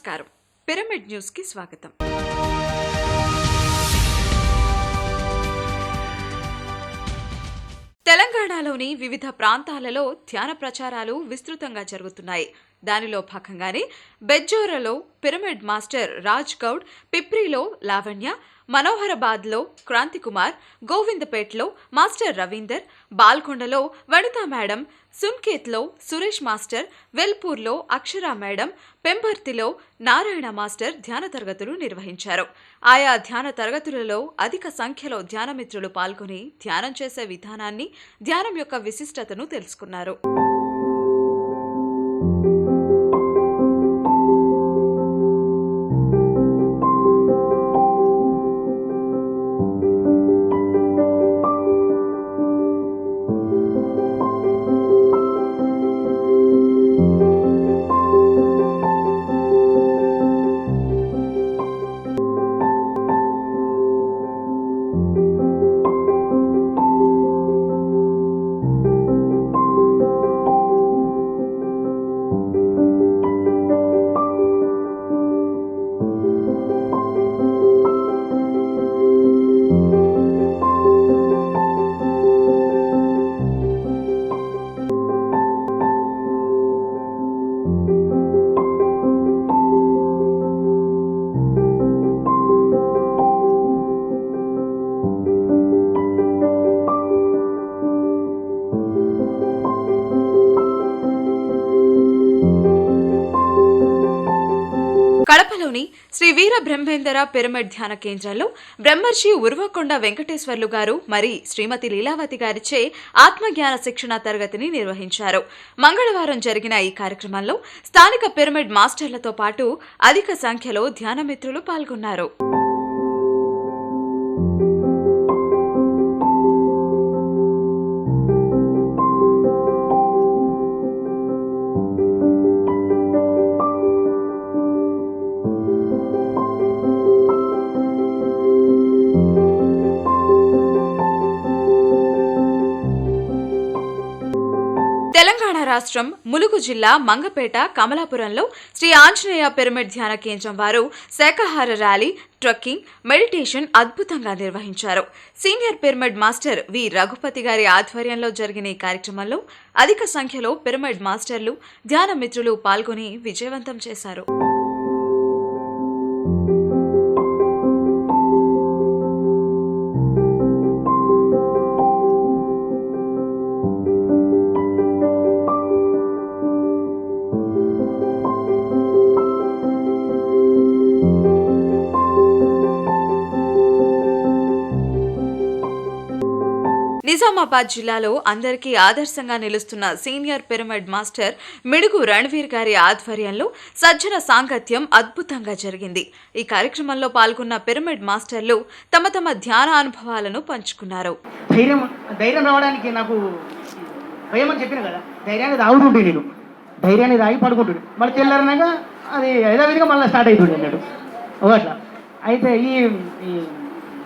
నమస్కారం. Pyramid news కి స్వాగతం. తెలంగాణలోని వివిధ ప్రాంతాలలో ధ్యాన ప్రచారాలు విస్తృతంగా జరుగుతున్నాయి. దానిలో భాగంగానే బెజ్జోరలో పిరమిడ్ మాస్టర్ రాజ్ గౌడ్, పిప్రిలో లావణ్య, మనోహరాబాద్లో క్రాంతికుమార్, గోవిందపేట్లో మాస్టర్ రవీందర్, బాల్కొండలో వనితా మేడం, సున్కేత్లో సురేష్ మాస్టర్, వెల్పూర్లో అక్షరా మేడం, పెంబర్తిలో నారాయణ మాస్టర్ ధ్యాన తరగతులు నిర్వహించారు. ఆయా ధ్యాన తరగతులలో అధిక సంఖ్యలో ధ్యానమిత్రులు పాల్గొని ధ్యానం చేసే విధానాన్ని, ధ్యానం యొక్క విశిష్టతను తెలుసుకున్నారు. కడపలోని శ్రీ వీర బ్రహ్మేందర పిరమిడ్ ధ్యాన కేంద్రంలో బ్రహ్మర్షి ఉర్వకొండ వెంకటేశ్వర్లు గారు మరి శ్రీమతి లీలావతి గారిచే ఆత్మజ్ఞాన శిక్షణ తరగతిని నిర్వహించారు. మంగళవారం జరిగిన ఈ కార్యక్రమంలో స్థానిక పిరమిడ్ మాస్టర్లతో పాటు అధిక సంఖ్యలో ధ్యానమిత్రులు పాల్గొన్నారు. తెలంగాణ రాష్ట్రం ములుగు జిల్లా మంగపేట కమలాపురంలో శ్రీ ఆంజనేయ పిరమిడ్ ధ్యాన కేంద్రం వారు శాకాహార ర్యాలీ, ట్రక్కింగ్, మెడిటేషన్ అద్భుతంగా నిర్వహించారు. సీనియర్ పిరమిడ్ మాస్టర్ వి రఘుపతి గారి ఆధ్వర్యంలో జరిగిన ఈ కార్యక్రమంలో అధిక సంఖ్యలో పిరమిడ్ మాస్టర్లు, ధ్యాన మిత్రులు పాల్గొని విజయవంతం చేశారు. నిజామాబాద్ జిల్లాలో అందరికీ ఆదర్శంగా నిలుస్తున్న సీనియర్ పిరమిడ్ మాస్టర్ మిడుగు రణవీర్ గారి ఆధ్వర్యంలో సజ్జన సాంగత్యం అద్భుతంగా జరిగింది. ఈ కార్యక్రమంలో పాల్గొన్న పిరమిడ్ మాస్టర్లు తమ తమ ధ్యాన అనుభవాలను పంచుకున్నారు. ధైర్యం రావడానికి నాకు భయం అని చెప్పిన కదా, ధైర్యాన్ని తాగుతుంటే నేను ధైర్యాన్ని తాగి పడుకుంటుండే, మళ్ళీ తెల్లారనగా అది యథావిధిగా మళ్ళీ స్టార్ట్ అవుతుండే అన్నాడు. అట్లా అయితే ఈ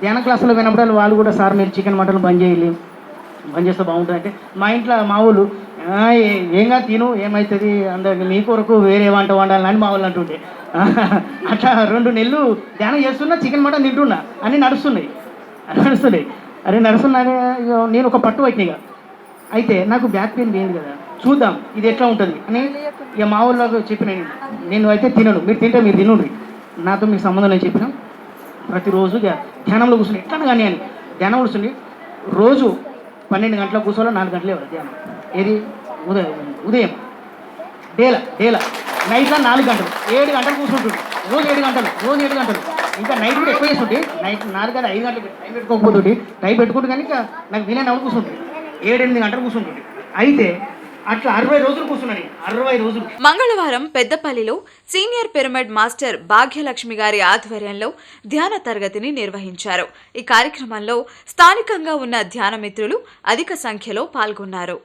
ధ్యాన క్లాసులో వినపడాలి వాళ్ళు కూడా, సార్ మీరు చికెన్ మటన్ బంద్ చేస్తే బాగుంటుంది అంటే, మా ఇంట్లో మా వాళ్ళు ఏంగా తిను ఏమవుతుంది అందరికి మీ కొరకు వేరే వంట వండాలని మా వాళ్ళు అంటుండే. అట్లా 2 నెలలు ధ్యానం చేస్తున్నా, చికెన్ మటన్ తింటున్నా అన్నీ నడుస్తున్నాయి. అరే నడుస్తున్నానే నేను ఒక పట్టు పట్టినగా. అయితే నాకు బ్యాక్ పెయిన్ లేదు కదా, చూద్దాం ఇది ఎట్లా ఉంటుంది అని ఇక మా వాళ్ళకు చెప్పిన, నేను అయితే తినను, మీరు తింటే మీరు తినండి, నాతో మీకు సంబంధం నేను చెప్పిన. ప్రతిరోజు ధ్యానంలో కూర్చుని ఎట్లా కానీ అని ధ్యానం కూర్చుని రోజు 12 గంటలకు కూర్చోవాలి, 4 గంటలే ధ్యానం. ఏది ఉదయం డేలా నైట్లో 4 గంటలు, 7 గంటలు కూర్చుంటుంది. రోజు 7 గంటలు. ఇంకా నైట్ కూడా ఎక్కువ చేస్తుంటే, నైట్ 4 గంటలు 5 గంటలు టైం పెట్టుకోకపోతుంటే, టైం పెట్టుకుంటే కానీ ఇంకా నాకు వీలైన కూర్చుంటుంది, 7-8 గంటలు కూర్చుంటుంది. అయితే అట్లా 60 రోజులు కూర్చున్నాను, 60 రోజులు. మంగళవారం పెద్దపల్లిలో సీనియర్ పిరమిడ్ మాస్టర్ భాగ్యలక్ష్మి గారి ఆధ్వర్యంలో ధ్యాన తరగతిని నిర్వహించారు. ఈ కార్యక్రమంలో స్థానికంగా ఉన్న ధ్యాన మిత్రులు అధిక సంఖ్యలో పాల్గొన్నారు.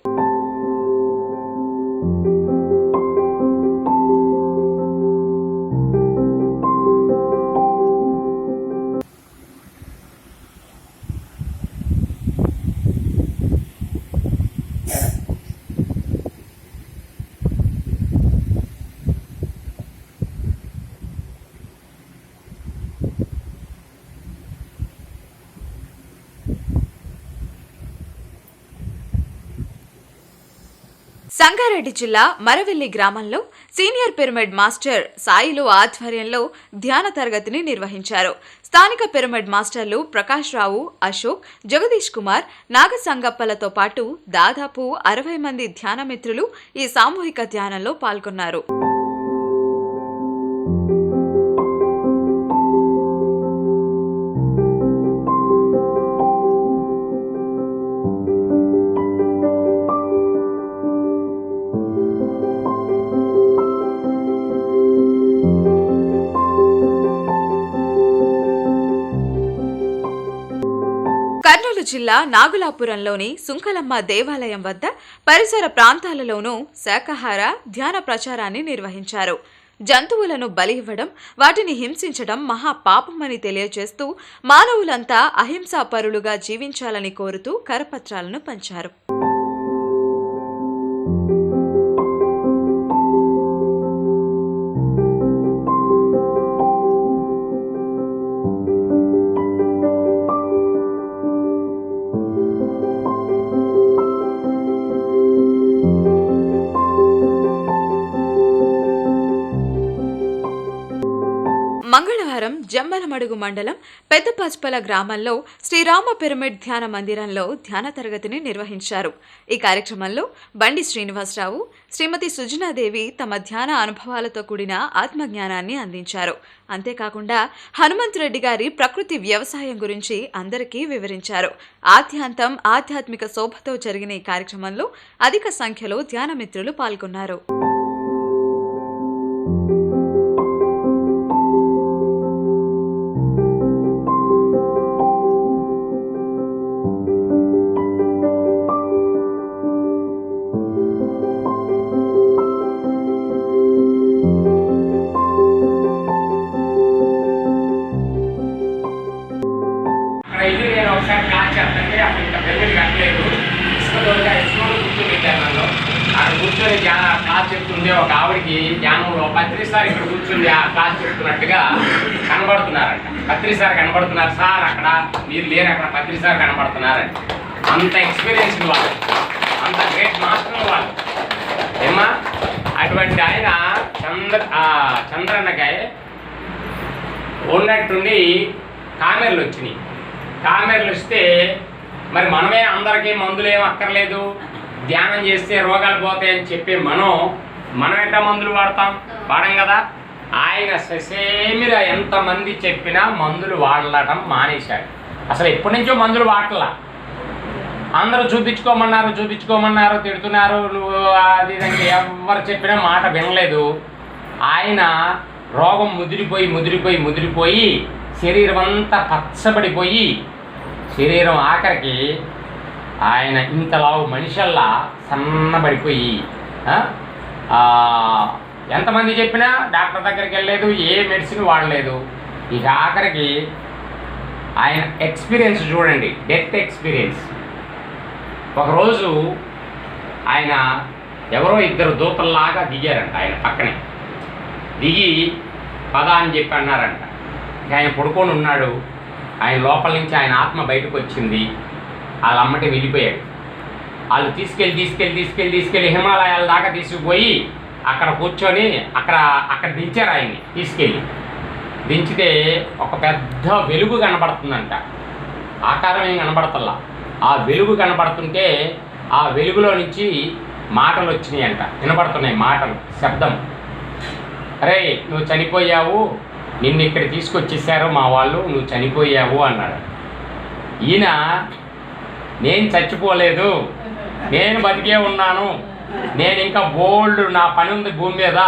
సంగారెడ్డి జిల్లా మరవెల్లి గ్రామంలో సీనియర్ పిరమిడ్ మాస్టర్ సాయిలు ఆధ్వర్యంలో ధ్యాన తరగతిని నిర్వహించారు. స్థానిక పిరమిడ్ మాస్టర్లు ప్రకాష్ రావు, అశోక్, జగదీష్ కుమార్, నాగసంగప్పలతో పాటు దాదాపు 60 మంది ధ్యాన మిత్రులు ఈ సామూహిక ధ్యానంలో పాల్గొన్నారు. కర్నూలు జిల్లా నాగులాపురంలోని సుంకలమ్మ దేవాలయం వద్ద పరిసర ప్రాంతాలలోనూ శాకాహార ధ్యాన ప్రచారాన్ని నిర్వహించారు. జంతువులను బలి ఇవ్వడం, వాటిని హింసించడం మహాపాపమని తెలియజేస్తూ మానవులంతా అహింసాపరులుగా జీవించాలని కోరుతూ కరపత్రాలను పంచారు. మంగళవారం జమ్మలమడుగు మండలం పెద్దపస్పల గ్రామంలో శ్రీరామ పిరమిడ్ ధ్యాన మందిరంలో ధ్యాన తరగతిని నిర్వహించారు. ఈ కార్యక్రమంలో బండి శ్రీనివాసరావు, శ్రీమతి సుజనాదేవి తమ ధ్యాన అనుభవాలతో కూడిన ఆత్మజ్ఞానాన్ని అందించారు. అంతేకాకుండా హనుమంతరెడ్డి గారి ప్రకృతి వ్యవసాయం గురించి అందరికీ వివరించారు. ఆద్యాంతం ఆధ్యాత్మిక శోభతో జరిగిన ఈ కార్యక్రమంలో అధిక సంఖ్యలో ధ్యాన మిత్రులు పాల్గొన్నారు. ఒకసారి క్లాస్ చేస్తుంటే అప్పుడు ఇంకా పెళ్ళి కట్టలేదు. ఇసుకతో కూర్చొని పెట్టాను. అక్కడ కూర్చొని క్లాస్ చెప్తుంటే ఒక ఆవిడికి ధ్యానంలో పత్రిసారి ఇక్కడ కూర్చుని క్లాస్ చెప్తున్నట్టుగా కనబడుతున్నారంట. పత్రిసారి కనబడుతున్నారు సార్, అక్కడ మీరు లేరు, అక్కడ పత్రిసారి కనబడుతున్నారంట. అంత ఎక్స్పీరియన్స్ వాళ్ళు, అంత గ్రేట్ మాస్టర్ వాళ్ళు ఏమా. అటువంటి ఆయన చంద్రన్నకాయ ఉన్నట్టుండి కామెర్లు వచ్చినాయి. కామెర్లు వస్తే మరి మనమే అందరికీ మందులు ఏం అక్కర్లేదు, ధ్యానం చేస్తే రోగాలు పోతాయని చెప్పి మనం ఎట్లా మందులు వాడం కదా. ఆయన ససేమిరా ఎంతమంది చెప్పినా మందులు వాడటం మానేశాడు. అసలు ఎప్పటి నుంచో మందులు వాడలా. అందరూ చూపించుకోమన్నారు, తిడుతున్నారు, నువ్వు అది ఇదంటే ఎవరు చెప్పినా మాట వినలేదు. ఆయన రోగం ముదిరిపోయి శరీరం అంతా పచ్చబడిపోయి, శరీరం ఆఖరికి ఆయన ఇంతలావు మనిషల్లా సన్నబడిపోయి, ఎంతమంది చెప్పినా డాక్టర్ దగ్గరికి వెళ్ళలేదు, ఏ మెడిసిన్ వాడలేదు. ఇక ఆఖరికి ఆయన ఎక్స్పీరియన్స్ చూడండి, డెత్ ఎక్స్పీరియన్స్. ఒకరోజు ఆయన ఎవరో ఇద్దరు దూతల్లాగా దిగారంట. ఆయన పక్కనే దిగి పద అని చెప్పి అన్నారంట. ఆయన పడుకొని ఉన్నాడు. ఆయన లోపల నుంచి ఆయన ఆత్మ బయటకు వచ్చింది. వాళ్ళ అమ్మటి వెళ్ళిపోయాడు. వాళ్ళు తీసుకెళ్ళి హిమాలయాల దాకా తీసుకుపోయి అక్కడ కూర్చొని అక్కడ దించారు. ఆయన్ని తీసుకెళ్ళి దించితే ఒక పెద్ద వెలుగు కనబడుతుందంట. ఆకారం ఏం కనబడతల్లా. ఆ వెలుగు కనబడుతుంటే ఆ వెలుగులో నుంచి మాటలు వచ్చినాయంట, వినబడుతున్నాయి మాటలు, శబ్దం. అరే నువ్వు చనిపోయావు, నిన్ను ఇక్కడ తీసుకొచ్చేసారు మా వాళ్ళు, నువ్వు చనిపోయావు అన్నాడు. ఈయన నేను చచ్చిపోలేదు, నేను బతికే ఉన్నాను, నేను ఇంకా బోల్డ్ నా పని ఉంది భూమి మీద.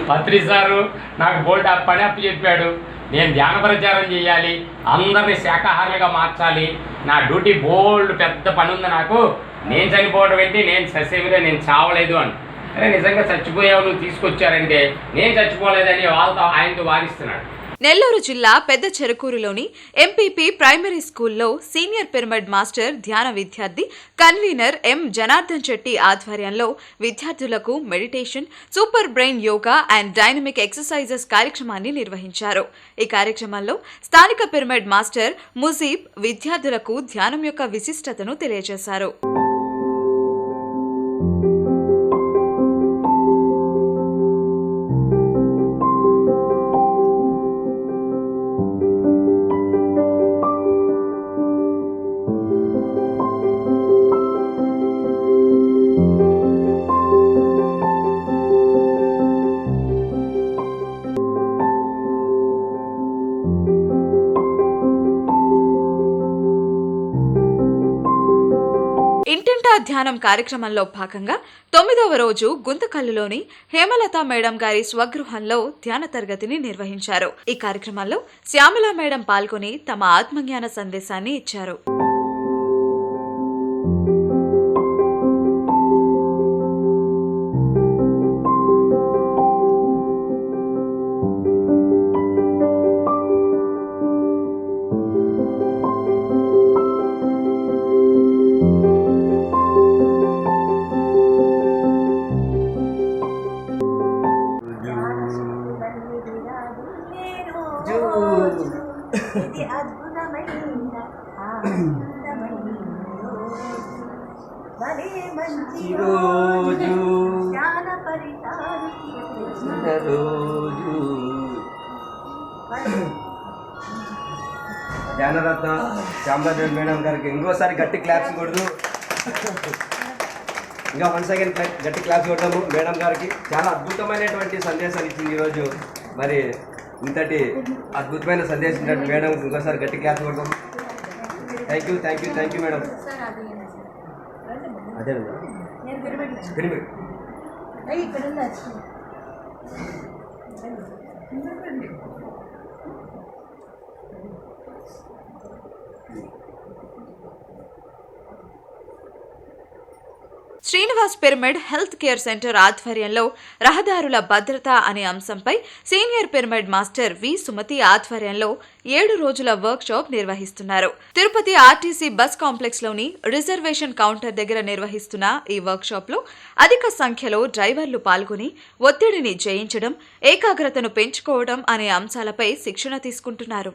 పత్రి సారు నాకు బోల్డ్ ఆ పని అప్పు చెప్పాడు. నేను ధ్యాన ప్రచారం చేయాలి, అందరినీ శాకాహారులుగా మార్చాలి, నా డ్యూటీ బోల్డ్ పెద్ద పని ఉంది నాకు. నేను చనిపోవడం ఏంటి, నేను ససేమిరే, నేను చావలేదు అని. అరే నిజంగా చచ్చిపోయావు, నువ్వు తీసుకొచ్చారంటే నేను చచ్చిపోలేదని ఆయనతో వాదిస్తున్నాడు. నెల్లూరు జిల్లా పెద్ద చెరుకూరులోని ఎంపీపీ ప్రైమరీ స్కూల్లో సీనియర్ పిరమిడ్ మాస్టర్ ధ్యాన విద్యార్థి కన్వీనర్ ఎం జనార్దన్ శెట్టి ఆధ్వర్యంలో విద్యార్థులకు meditation, super brain yoga and dynamic exercises కార్యక్రమాన్ని నిర్వహించారు. ఈ కార్యక్రమంలో స్థానిక పిరమిడ్ మాస్టర్ ముజీబ్ విద్యార్థులకు ధ్యానం యొక్క విశిష్టతను తెలియజేశారు. ఇంటింటా ధ్యానం కార్యక్రమంలో భాగంగా 9వ రోజు గుంతకల్లులోని హేమలత మేడం గారి స్వగృహంలో ధ్యాన తరగతిని నిర్వహించారు. ఈ కార్యక్రమంలో శ్యామల మేడం పాల్గొని తమ ఆత్మజ్ఞాన సందేశాన్ని ఇచ్చారు. ఇది అద్భుతమైన ఆనందమైన భలే మంచి రోజు జ్ఞాన ఫలితానికి రోజు ధ్యానరత్న శ్యామలాదేవి మేడం గారికి ఇంకోసారి గట్టి క్లాప్స్ కొడుతూ ఇంకా 1 సెకండ్ గట్టి క్లాప్స్ కొడతాము. మేడం గారికి చాలా అద్భుతమైనటువంటి సందేశాలు ఇచ్చింది ఈరోజు. మరి ఇంతటి అద్భుతమైన సందేశం మేడం ఇంకోసారి గట్టి క్లాప్స్ కొడతాము. Thank you madam. అదే pyramid Srinivas pyramid health care centre ఆధ్వర్యంలో రహదారుల భద్రత అనే అంశంపై senior pyramid master V Sumathi ఆధ్వర్యంలో 7 రోజుల వర్క్ షాప్ నిర్వహిస్తున్నారు. తిరుపతి ఆర్టీసీ బస్ కాంప్లెక్స్ లోని రిజర్వేషన్ కౌంటర్ దగ్గర నిర్వహిస్తున్న ఈ వర్క్ షాప్ లో అధిక సంఖ్యలో డ్రైవర్లు పాల్గొని ఒత్తిడిని జయించడం, ఏకాగ్రతను పెంచుకోవడం అనే అంశాలపై శిక్షణ తీసుకుంటున్నారు.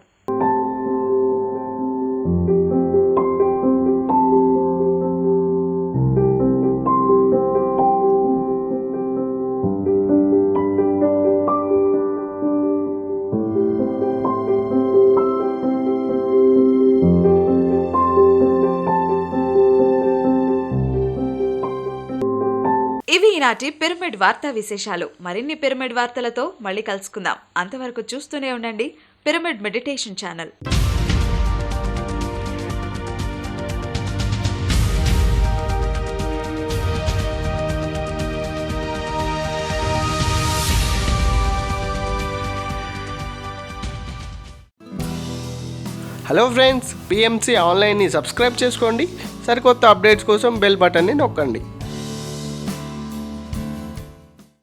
ఇవి ఈనాటి పిరమిడ్ వార్తా విశేషాలు. మరిన్ని పిరమిడ్ వార్తలతో మళ్ళీ కలుసుకుందాం. అంతవరకు చూస్తూనే ఉండండి pyramid meditation channel. Hello friends, PMC ఆన్లైన్ని సబ్స్క్రైబ్ చేసుకోండి. సరికొత్త అప్డేట్స్ కోసం బెల్ బటన్ని నొక్కండి.